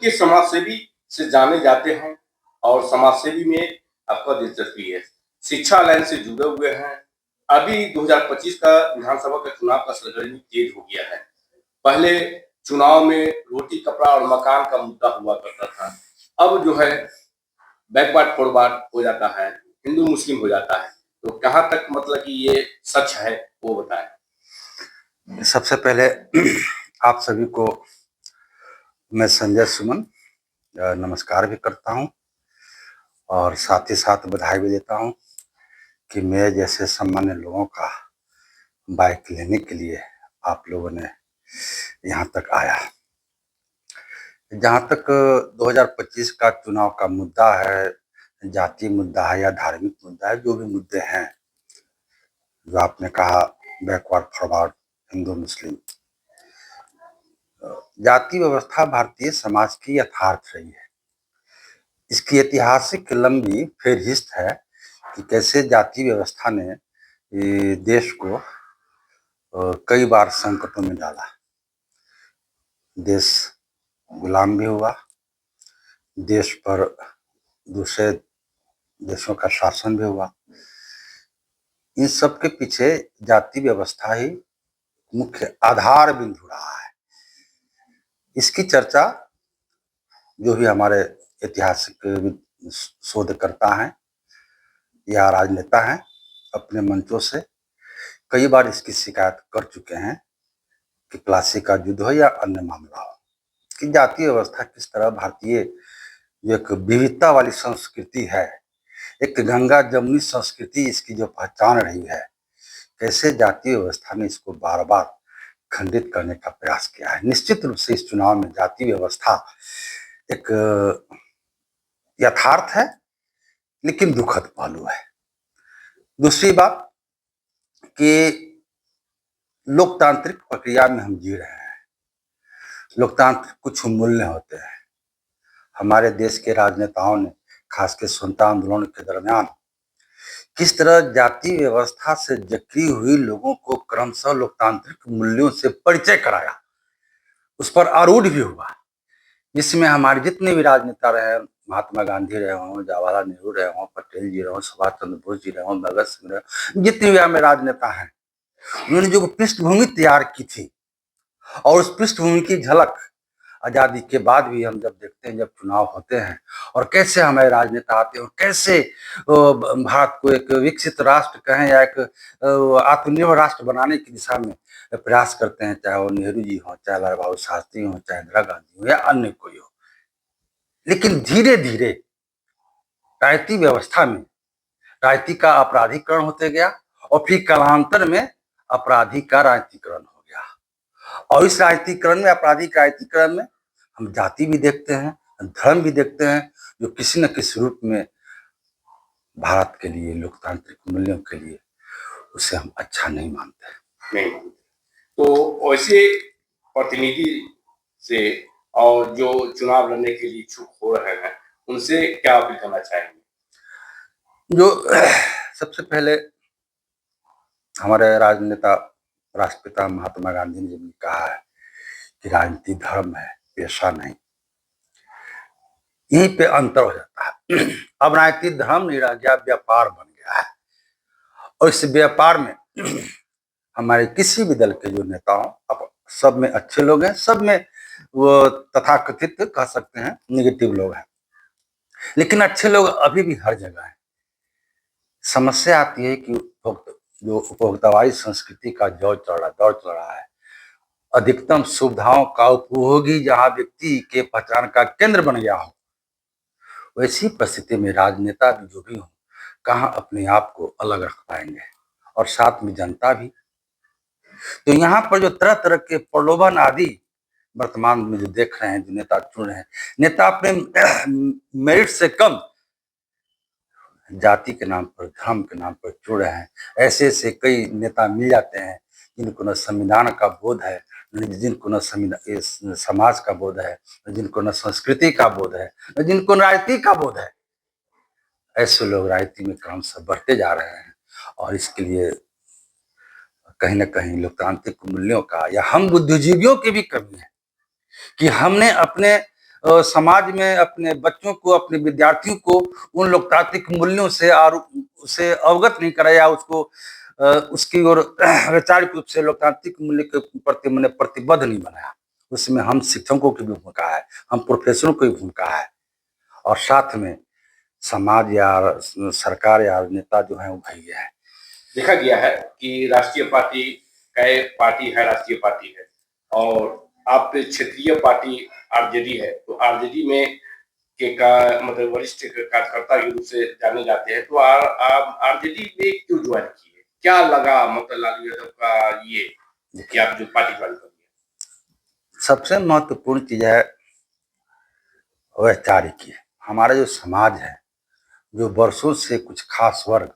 किस समाज सेवी से जाने जाते हैं और समाज सेवी में आपका दिलचस्पी है, शिक्षा लाइन से जुड़े हुए हैं। अभी 2025 का विधानसभा का चुनाव का सरगर्मी तेज हो गया है। पहले चुनाव में रोटी कपड़ा और मकान का मुद्दा हुआ करता था। अब जो है बैकवर्ड फॉरवर्ड हो जाता है, हिंदू मुस्लिम हो जाता है। तो कहाँ तक मतलब कि ये सच है वो बताएं। सबसे पहले आप सभी को मैं संजय सुमन नमस्कार भी करता हूं और साथ ही साथ बधाई भी देता हूं कि मेरे जैसे सामान्य लोगों का बाइक लेने के लिए आप लोगों ने यहाँ तक आया। जहाँ तक 2025 का चुनाव का मुद्दा है, जातीय मुद्दा है या धार्मिक मुद्दा है, जो भी मुद्दे हैं जो आपने कहा बैकवर्ड फॉरवर्ड हिंदू मुस्लिम, जाति व्यवस्था भारतीय समाज की यथार्थ रही है। इसकी ऐतिहासिक लंबी फेरहिस्त है कि कैसे जाति व्यवस्था ने देश को कई बार संकटों में डाला। देश गुलाम भी हुआ, देश पर दूसरे देशों का शासन भी हुआ। इन सब के पीछे जाति व्यवस्था ही मुख्य आधार बिंदु रहा है। इसकी चर्चा जो भी हमारे ऐतिहासिक शोधकर्ता हैं या राजनेता हैं अपने मंचों से कई बार इसकी शिकायत कर चुके हैं कि प्लासी का युद्ध हो या अन्य मामला हो, कि जातीय व्यवस्था किस तरह भारतीय एक विविधता वाली संस्कृति है, एक गंगा जमुनी संस्कृति इसकी जो पहचान रही है, कैसे जातीय व्यवस्था ने इसको बार बार खंडित करने का प्रयास किया है। निश्चित रूप से इस चुनाव में जाति व्यवस्था एक यथार्थ है लेकिन दुखद पहलू है। दूसरी बात कि लोकतांत्रिक प्रक्रिया में हम जी रहे हैं। लोकतांत्रिक कुछ मूल्य होते हैं। हमारे देश के राजनेताओं ने खासकर स्वतंत्रता आंदोलन के दरमियान किस तरह जाति व्यवस्था से जकड़ी हुई लोगों को क्रमशः लोकतांत्रिक मूल्यों से परिचय कराया, उस पर आरूढ़ भी हुआ, जिसमें हमारे जितने भी राजनेता रहे, महात्मा गांधी रहे हों, जवाहरलाल नेहरू रहे हों, पटेल जी रहे हों, सुभाष चंद्र बोस जी रहे हों, भगत सिंह रहे हों, जितने भी हमारे राजनेता हैं, उन्होंने जो पृष्ठभूमि तैयार की थी और उस पृष्ठभूमि की झलक आजादी के बाद भी हम जब देखते हैं, जब चुनाव होते हैं और कैसे हमारे राजनेता आते हैं और कैसे भारत को एक विकसित राष्ट्र कहें या एक आत्मनिर्भर राष्ट्र बनाने की दिशा में प्रयास करते हैं, चाहे वो नेहरू जी हो, चाहे लाल बहादुर शास्त्री हो, चाहे इंदिरा गांधी हो या अन्य कोई हो। लेकिन धीरे धीरे राजनीतिक व्यवस्था में राजनीति का अपराधीकरण होते गया और फिर कालांतर में अपराधी का राजनीतिकरण हो गया। और इस राजनीतिकरण में, आपराधिक राजनीतिकरण में हम जाति भी देखते हैं, धर्म भी देखते हैं, जो किसी न किसी रूप में भारत के लिए, लोकतांत्रिक मूल्यों के लिए उसे हम अच्छा नहीं मानते। नहीं, तो वैसे प्रतिनिधि से और जो चुनाव लड़ने के लिए इच्छुक हो रहे हैं उनसे क्या अपील करना चाहेंगे? जो सबसे पहले हमारे राजनेता राष्ट्रपिता महात्मा गांधी ने भी कहा है कि राजनीति धर्म है, पेशा नहीं। यहीं पे अंतर हो जाता है। अब राजनीति धर्म नहीं रह गया, व्यापार बन गया है। और इस व्यापार में हमारे किसी भी दल के जो नेता हो, अब सब में अच्छे लोग हैं, सब में वो तथाकथित कह सकते हैं निगेटिव लोग हैं, लेकिन अच्छे लोग अभी भी हर जगह हैं। समस्या आती है कि जो उपभोक्तावादी संस्कृति का दौर चल रहा है, अधिकतम सुविधाओं का उपभोगी जहां व्यक्ति के पहचान का केंद्र बन गया हो, वैसी परिस्थिति में राजनेता भी जो भी हो, कहाँ अपने आप को अलग रख पाएंगे और साथ में जनता भी। तो यहाँ पर जो तरह तरह के प्रलोभन आदि वर्तमान में जो देख रहे हैं, जो नेता चुन रहे हैं, नेता अपने मेरिट से कम जाति के नाम पर, धर्म के नाम पर चुन रहे हैं। ऐसे ऐसे कई नेता मिल जाते हैं जिनको न संविधान का बोध है, जिनको न समाज का बोध है, जिनको न संस्कृति का बोध है, जिनको राजनीति का बोध है। ऐसे लोग राजनीति में क्रमशः बढ़ते जा रहे हैं और इसके लिए कहीं ना कहीं लोकतांत्रिक मूल्यों का या हम बुद्धिजीवियों की भी कमी है कि हमने अपने समाज में अपने बच्चों को, अपने विद्यार्थियों को उन लोकतांत्रिक मूल्यों से और उसे अवगत नहीं कराया, उसको उसकी ओर वैचारिक रूप से लोकतांत्रिक मूल्य के प्रति मैंने प्रतिबद्ध नहीं बनाया। उसमें हम शिक्षकों की भी भूमिका है, हम प्रोफेसरों की भी भूमिका है, और साथ में समाज या सरकार या नेता जो है वो भाई है। देखा गया है कि राष्ट्रीय पार्टी कई पार्टी है, राष्ट्रीय पार्टी है, और आप क्षेत्रीय पार्टी आरजेडी है, तो आरजेडी में के का मतलब वरिष्ठ कार्यकर्ता के रूप से जाने जाते हैं, तो आप आरजेडी में क्यों ज्वाइन किए, क्या लगा मतलब लालू यादव का ये कि आप जो पार्टी ज्वाइन कर दिए? सबसे महत्वपूर्ण चीज है वैचारिक है। हमारा जो समाज है, जो वर्षों से कुछ खास वर्ग,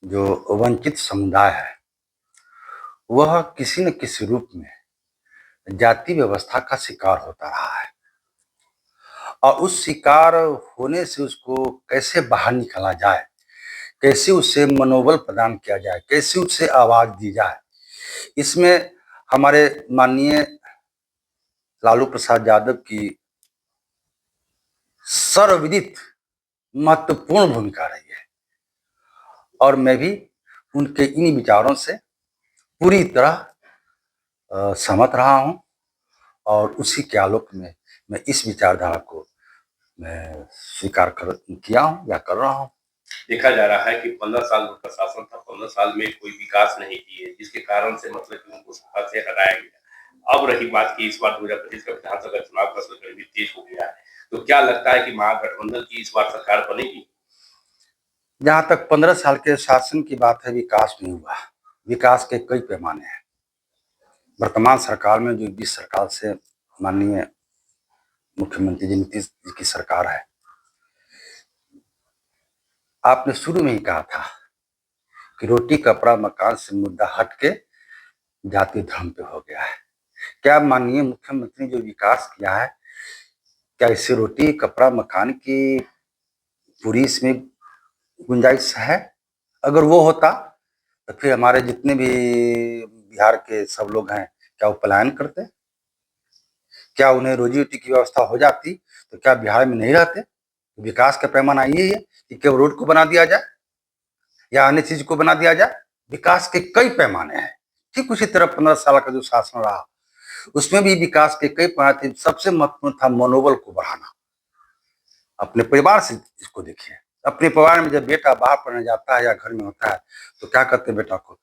जो वंचित समुदाय है, वह किसी न किसी रूप में जाति व्यवस्था का शिकार होता रहा है, और उस शिकार होने से उसको कैसे बाहर निकाला जाए, कैसे उसे मनोबल प्रदान किया जाए, कैसे उसे आवाज दी जाए, इसमें हमारे माननीय लालू प्रसाद यादव की सर्वविदित महत्वपूर्ण भूमिका रही है, और मैं भी उनके इन विचारों से पूरी तरह सहमत रहा हूं, और उसी के आलोक में मैं इस विचारधारा को मैं स्वीकार किया हूं या कर रहा हूं। देखा जा रहा है कि 15 साल उनका शासन था, 15 साल में कोई विकास नहीं किए, जिसके कारण से मतलब कि उनको सत्ता से हटाया गया। अब रही बात की इस बार 2025 का विधानसभा चुनाव का असर भी तेज हो गया है, तो क्या लगता है कि महागठबंधन की इस बार सरकार बनेगी? जहां तक 15 साल के शासन की बात है, विकास नहीं हुआ। विकास के कई पैमाने हैं। वर्तमान सरकार में जो 20 सरकार से माननीय मुख्यमंत्री जी नीतीश जी की सरकार है, आपने शुरू में ही कहा था कि रोटी कपड़ा मकान से मुद्दा हट के जाति धर्म पे हो गया है। क्या माननीय मुख्यमंत्री ने जो विकास किया है, क्या इससे रोटी कपड़ा मकान की पूरी इसमें गुंजाइश है? अगर वो होता तो फिर हमारे जितने भी बिहार के सब लोग हैं, क्या वो पलायन करते? क्या उन्हें रोजी रोटी की व्यवस्था हो जाती तो क्या बिहार में नहीं रहते? विकास का पैमाना यही है कि केवल रोड को बना दिया जाए या अन्य चीज को बना दिया जाए। विकास के कई पैमाने हैं। ठीक उसी तरह 15 साल का जो शासन रहा, उसमें भी विकास के कई पैमाने थे। सबसे महत्वपूर्ण था मनोबल को बढ़ाना। अपने परिवार से इसको देखिए। अपने परिवार में जब बेटा बाहर पढ़ने जाता है या घर में होता है, तो क्या कहते हैं बेटा को?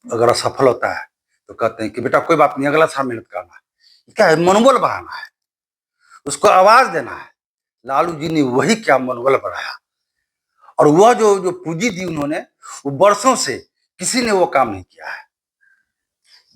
अगर असफल होता है तो कहते हैं कि बेटा कोई बात नहीं, अगला साल मेहनत करना है। क्या है? मनोबल बढ़ाना है, उसको आवाज देना है। लालू जी ने वही क्या मनोबल बढ़ाया, और वह जो जो पूंजी दी उन्होंने, वो वर्षों से किसी ने वो काम नहीं किया है।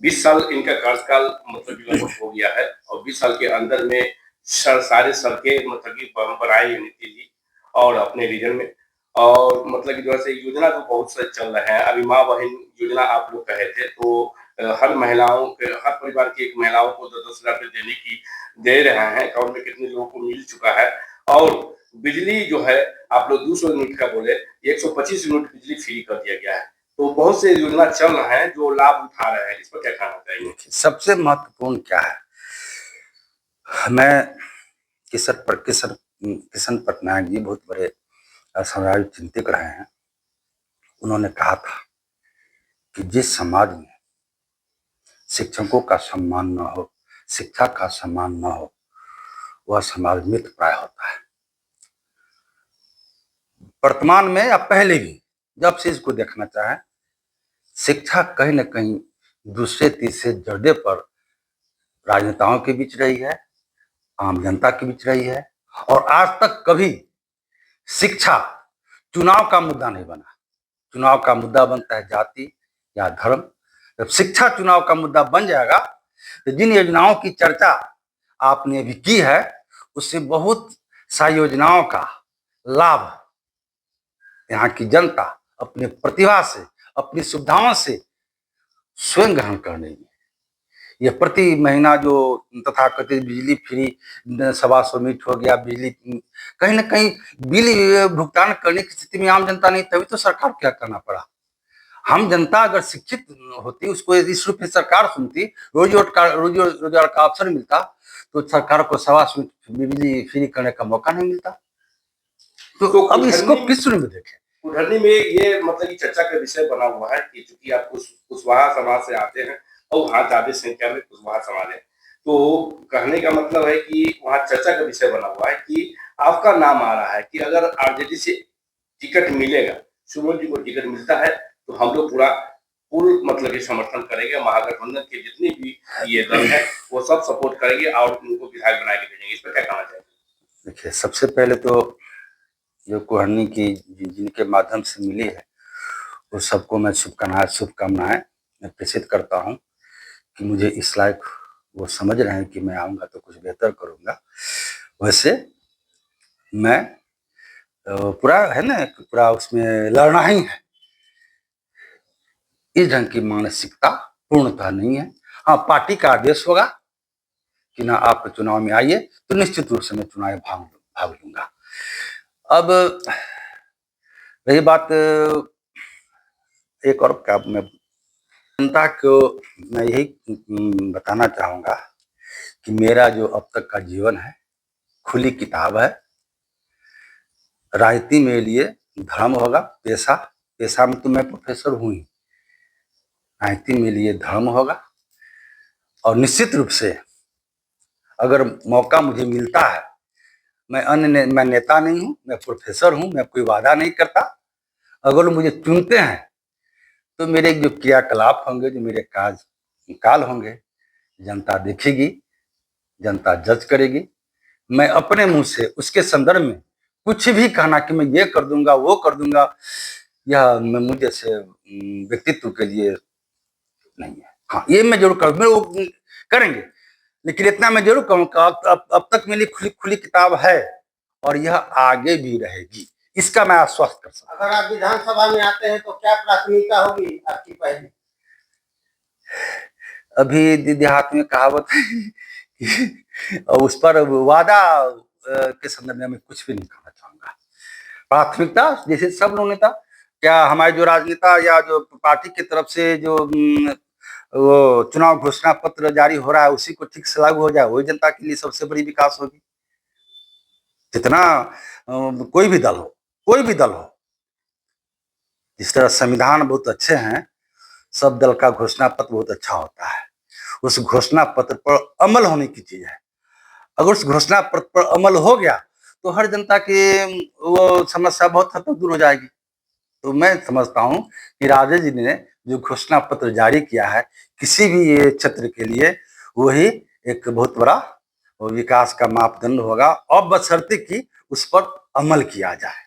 20 साल इनका कार्यकाल मतलब लगभग हो गया है, और 20 साल के अंदर में सारे सड़कें मतलब कि बनाई नीतीश जी और अपने रीजन में, और मतलब कि जो है योजना तो बहुत से चल रहे हैं। अभी माँ बहन योजना आप लोग कहे थे, तो हर महिलाओं के, हर परिवार की एक महिलाओं को 10,000 रुपये देने की दे रहे हैं। अकाउंट में कितने लोगों को मिल चुका है। और बिजली जो है, आप लोग 200 यूनिट का बोले, 125 यूनिट बिजली फ्री कर दिया गया है। तो बहुत से योजना चल रहे हैं जो लाभ उठा रहे हैं, इस पर क्या कहना चाहिए? सबसे महत्वपूर्ण क्या है, मैं किशन पटनायक जी बहुत बड़े समाज चिंतक रहे हैं। उन्होंने कहा था कि जिस समाज में शिक्षकों का सम्मान न हो, शिक्षा का सम्मान न हो, वह समाज मृत प्राय होता है। वर्तमान में या पहले भी जब से इसको देखना चाहे, शिक्षा कहीं न कहीं दूसरे तीसरे दर्जे पर राजनेताओं के बीच रही है, आम जनता के बीच रही है, और आज तक कभी शिक्षा चुनाव का मुद्दा नहीं बना। चुनाव का मुद्दा बनता है जाति या धर्म। जब शिक्षा चुनाव का मुद्दा बन जाएगा, तो जिन योजनाओं की चर्चा आपने अभी की है, उससे बहुत सारी योजनाओं का लाभ यहाँ की जनता अपनी प्रतिभा से, अपनी सुविधाओं से स्वयं ग्रहण कर लेगी। ये प्रति महीना जो तथाकथित बिजली फ्री 125 यूनिट हो गया, बिजली कहीं ना कहीं बिल भुगतान करने की स्थिति में आम जनता नहीं, तभी तो सरकार को क्या करना पड़ा। हम जनता अगर शिक्षित होती, उसको इस रूप में सरकार सुनती, रोजी रोजगार का अवसर मिलता, तो सरकार को 1.25 यूनिट बिजली फ्री करने का मौका नहीं मिलता। तो तो अब इसको कुल्हड़नी किस रूप में देखें? कुल्हड़नी में ये मतलब कि चर्चा का विषय बना हुआ है कि चूंकि आप कुशवाहा समाज से आते हैं और वहाँ ज्यादा संख्या में कुशवाहा समाज है, तो कहने का मतलब है कि वहाँ चर्चा का विषय बना हुआ है कि आपका नाम आ रहा है कि अगर आरजेडी से टिकट मिलेगा, सुमन जी को टिकट मिलता है, तो हम लोग पूर्ण मतलब कि समर्थन करेंगे। महागठबंधन के जितने भी ये दल है वो सब सपोर्ट करेंगे और उनको विधायक बना के भेजेंगे। इस पर क्या कहना चाहेंगे? देखिए, सबसे पहले तो जो कुल्हड़नी की जिनके माध्यम से मिली है वो सबको मैं शुभकामनाएं मैं प्रेषित करता हूं कि मुझे इस लायक वो समझ रहे हैं कि मैं आऊंगा तो कुछ बेहतर करूंगा। वैसे मैं पूरा है ना, पूरा उसमें लड़ना ही है, इस ढंग की मानसिकता पूर्णतः नहीं है। हाँ, पार्टी का आदेश होगा कि ना आप चुनाव में आइए तो निश्चित रूप से मैं चुनाव भाग लूंगा। अब रही बात एक और क्या, मैं जनता को मैं यही बताना चाहूंगा कि मेरा जो अब तक का जीवन है खुली किताब है। राजनीति मेरे लिए धर्म होगा, पेशा में तो मैं प्रोफेसर हूं ही, राजनीति मेरे लिए धर्म होगा। और निश्चित रूप से अगर मौका मुझे मिलता है, मैं नेता नहीं हूं, मैं प्रोफेसर हूं, मैं कोई वादा नहीं करता। अगर मुझे चुनते हैं तो मेरे जो क्रियाकलाप होंगे, जो मेरे काल होंगे, जनता देखेगी, जनता जज करेगी। मैं अपने मुंह से उसके संदर्भ में कुछ भी कहना कि मैं ये कर दूंगा वो कर दूंगा, यह मुझे से व्यक्तित्व के लिए नहीं है। हाँ, ये मैं जरूर करूँ, वो करेंगे, लेकिन इतना मैं जरूर कहूँगा अब तक मेरी खुली किताब है और यह आगे भी रहेगी, इसका मैं आश्वस्त कर सकता। अगर आप विधानसभा में आते हैं तो क्या प्राथमिकता होगी आपकी पहली? अभी देहात में कहावत है और उस पर वादा के संदर्भ में मैं कुछ भी नहीं कहना चाहूंगा। प्राथमिकता जैसे सब लोगों ने था, क्या हमारे जो राजनेता या जो पार्टी की तरफ से जो वो चुनाव घोषणा पत्र जारी हो रहा है उसी को ठीक से लागू हो जाए, वही जनता के लिए सबसे बड़ी विकास होगी। जितना कोई भी दल हो, जिस तरह संविधान बहुत अच्छे हैं, सब दल का घोषणा पत्र बहुत अच्छा होता है। उस घोषणा पत्र पर अमल होने की चीज है। अगर उस घोषणा पत्र पर अमल हो गया तो हर जनता की वो समस्या बहुत हद तक दूर हो जाएगी। तो मैं समझता हूं कि राजे जी ने जो घोषणा पत्र जारी किया है किसी भी ये क्षेत्र के लिए, वही एक बहुत बड़ा विकास का मापदंड होगा, और बशर्ते कि उस पर अमल किया जाए।